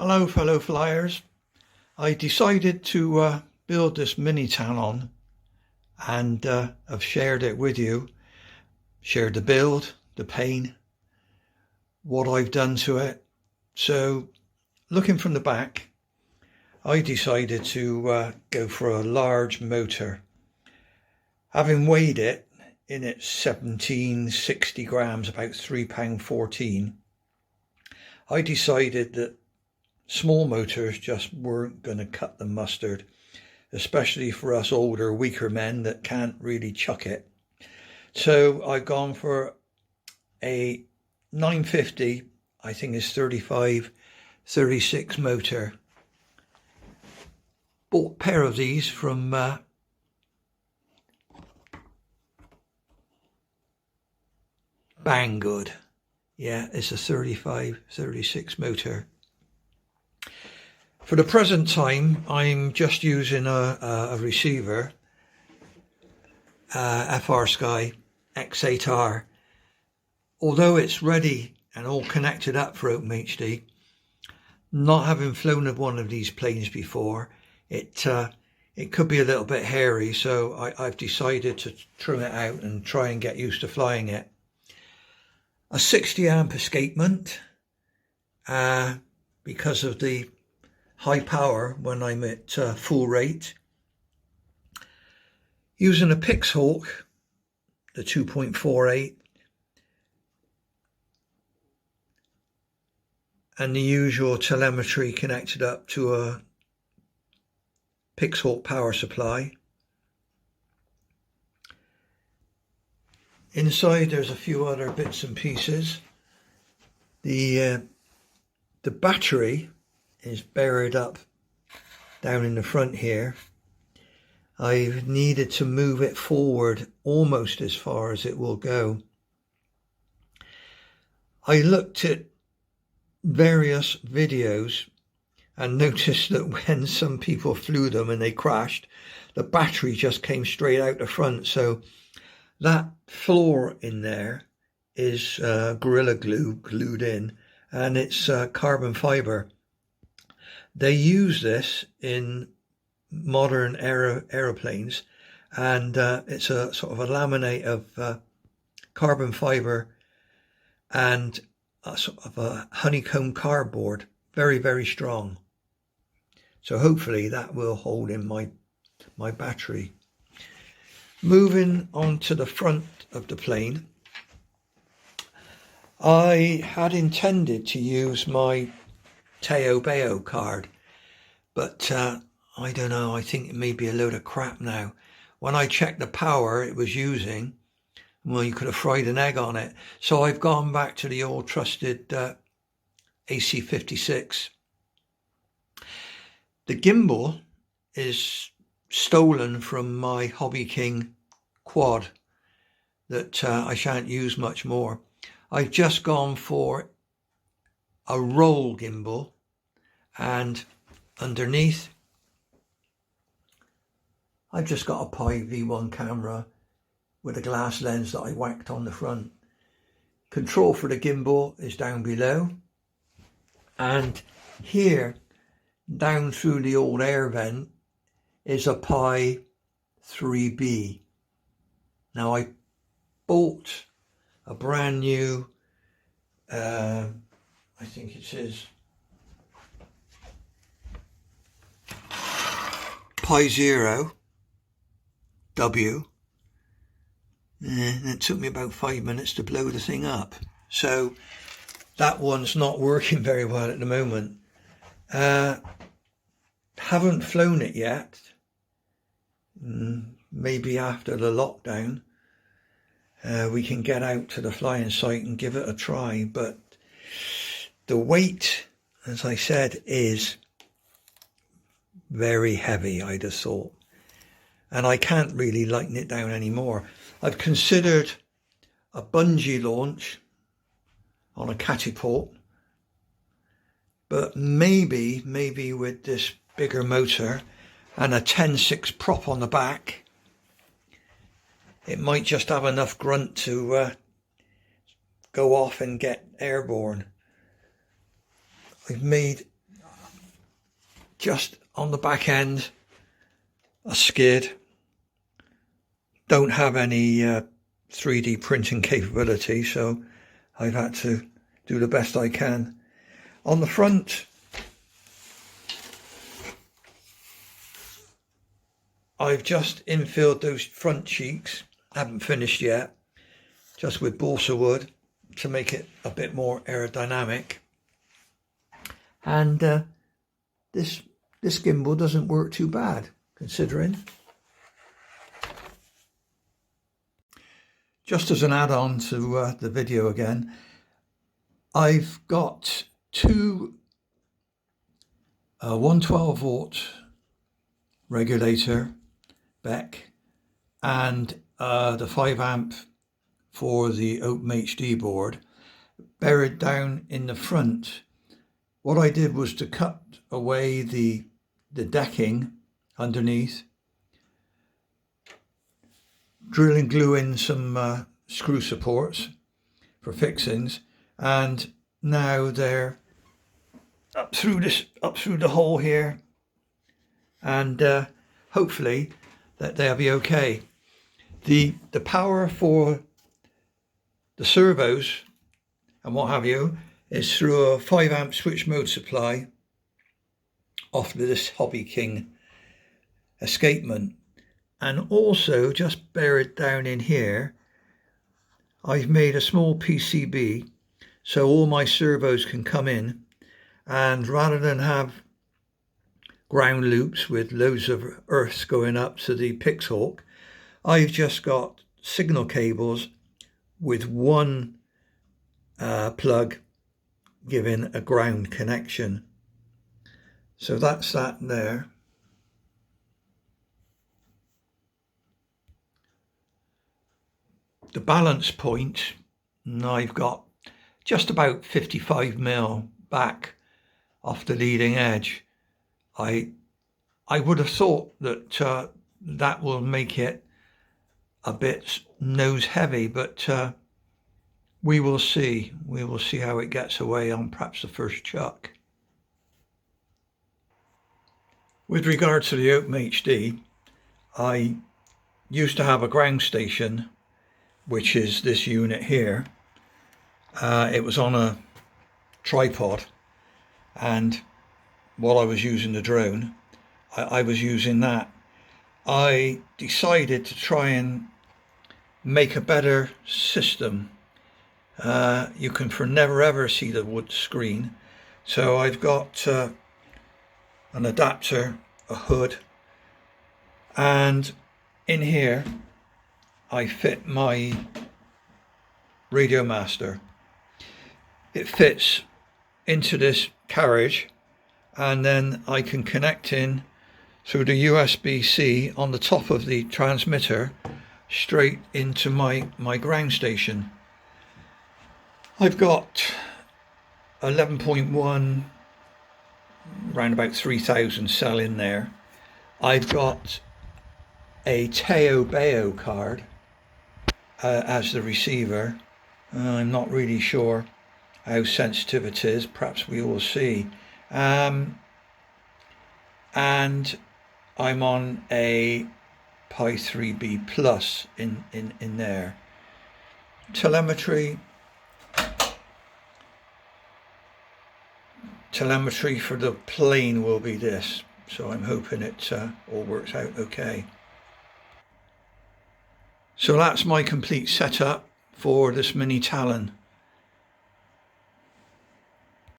Hello fellow flyers. I decided to build this mini Talon and I've shared it with you. Shared the build, the paint, what I've done to it. So looking from the back, I decided to go for a large motor. Having weighed it in its 1760 grams, about £3.14, I decided that small motors just weren't going to cut the mustard, especially for us older, weaker men that can't really chuck it. So I've gone for a 950, I think it's 35-36 motor. Bought a pair of these from Banggood. Yeah, it's a 35-36 motor. For the present time, I'm just using a receiver, FR Sky X8R. Although it's ready and all connected up for OpenHD, not having flown one of these planes before, it could be a little bit hairy, so I've decided to trim it out and try and get used to flying it. A 60 amp escapement, because of the high power when I'm at full rate. Using a Pixhawk, the 2.48, and the usual telemetry connected up to a Pixhawk power supply. Inside there's a few other bits and pieces. The battery is buried up down in the front here. I've needed to move it forward almost as far as it will go. I looked at various videos and noticed that when some people flew them and they crashed, the battery just came straight out the front. So that floor in there is Gorilla Glue glued in, and it's carbon fiber. They use this in modern aeroplanes, and it's a sort of a laminate of carbon fiber and a sort of a honeycomb cardboard, very, very strong. So hopefully that will hold in my battery. Moving on to the front of the plane, I had intended to use my Teo Bayo card, but I don't know, I think it may be a load of crap now. When I checked the power it was using, well, you could have fried an egg on it. So I've gone back to the old trusted AC56. The gimbal is stolen from my Hobby King quad that I shan't use much more. I've just gone for a roll gimbal, and underneath I've just got a Pi V1 camera with a glass lens that I whacked on the front. Control for the gimbal is down below, and here down through the old air vent is a Pi 3B. Now I bought a brand new, I think it says Pi Zero W, and it took me about 5 minutes to blow the thing up. So that one's not working very well at the moment. Haven't flown it yet. Maybe after the lockdown we can get out to the flying site and give it a try, but the weight, as I said, is very heavy, I'd have thought, and I can't really lighten it down anymore. I've considered a bungee launch on a catapult, but maybe with this bigger motor and a 10.6 prop on the back, it might just have enough grunt to go off and get airborne. I've made just on the back end, a skid. Don't have any 3D printing capability, so I've had to do the best I can. On the front, I've just infilled those front cheeks, haven't finished yet, just with balsa wood to make it a bit more aerodynamic. And this gimbal doesn't work too bad, considering. Just as an add-on to the video again, I've got two 112 volt regulator Beck and the 5 amp for the Open HD board buried down in the front. What I did was to cut away the decking underneath, drill and glue in some screw supports for fixings, and now they're up through the hole here, and hopefully that they'll be okay. The power for the servos and what have you is through a 5 amp switch mode supply off this Hobby King escapement. And also, just buried down in here, I've made a small PCB so all my servos can come in, and rather than have ground loops with loads of earths going up to the Pixhawk, I've just got signal cables with one plug giving a ground connection. So that's that there. The balance point, I've got just about 55mm back off the leading edge. I would have thought that that will make it a bit nose heavy, but we will see. We will see how it gets away on perhaps the first chuck. With regard to the Open HD, I used to have a ground station, which is this unit here. It was on a tripod, and while I was using the drone, I was using that. I decided to try and make a better system. You can for never ever see the wood screen, so I've got an adapter, a hood, and in here I fit my Radio Master. It fits into this carriage, and then I can connect in through the USB-C on the top of the transmitter straight into my ground station. I've got 11.1, around about 3,000 cell in there. I've got a Teo Bayo card as the receiver. I'm not really sure how sensitive it is, perhaps we will see. And I'm on a Pi 3B Plus in there. Telemetry for the plane will be this, so I'm hoping it all works out okay. So that's my complete setup for this mini Talon.